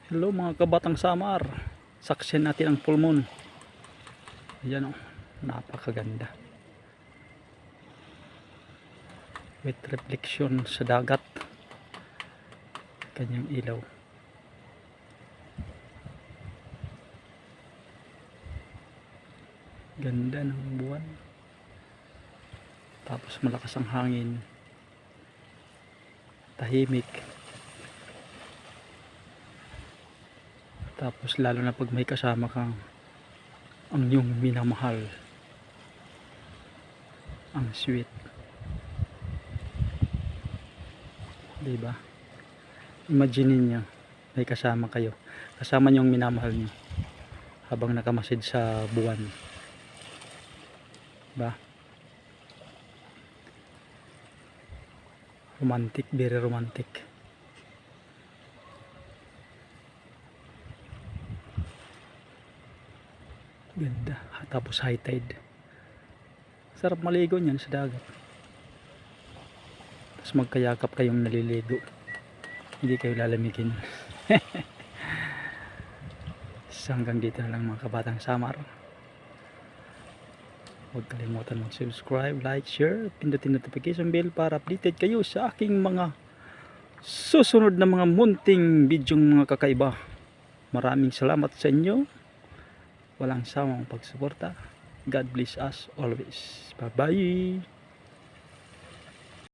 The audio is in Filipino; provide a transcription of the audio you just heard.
Hello mga kabatang Samar. Saksiyan natin ang full moon. Ayan o, napakaganda. With reflection sa dagat. Kanyang ilaw. Ganda ng buwan. Tapos malakas ang hangin. Tahimik. Tapos lalo na pag may kasama kang ang iyong minamahal. Ang sweet. Diba? Imagine niyo, may kasama kayo. Kasama niyo ang minamahal niyo habang nakamasid sa buwan. Diba? Romantic, very romantic. Ganda. Tapos high tide. Sarap maligo niyan sa dagat. Tapos magkayakap kayong naliligo. Hindi kayo lalamigin. So hanggang dito na lang mga kabatang Samar. Huwag kalimutan mag-subscribe, like, share, pindutin notification bell para updated kayo sa aking mga susunod na mga munting bidyong mga kakaiba. Maraming salamat sa inyo. Walang sawang pagsuporta. God bless us always. Bye bye.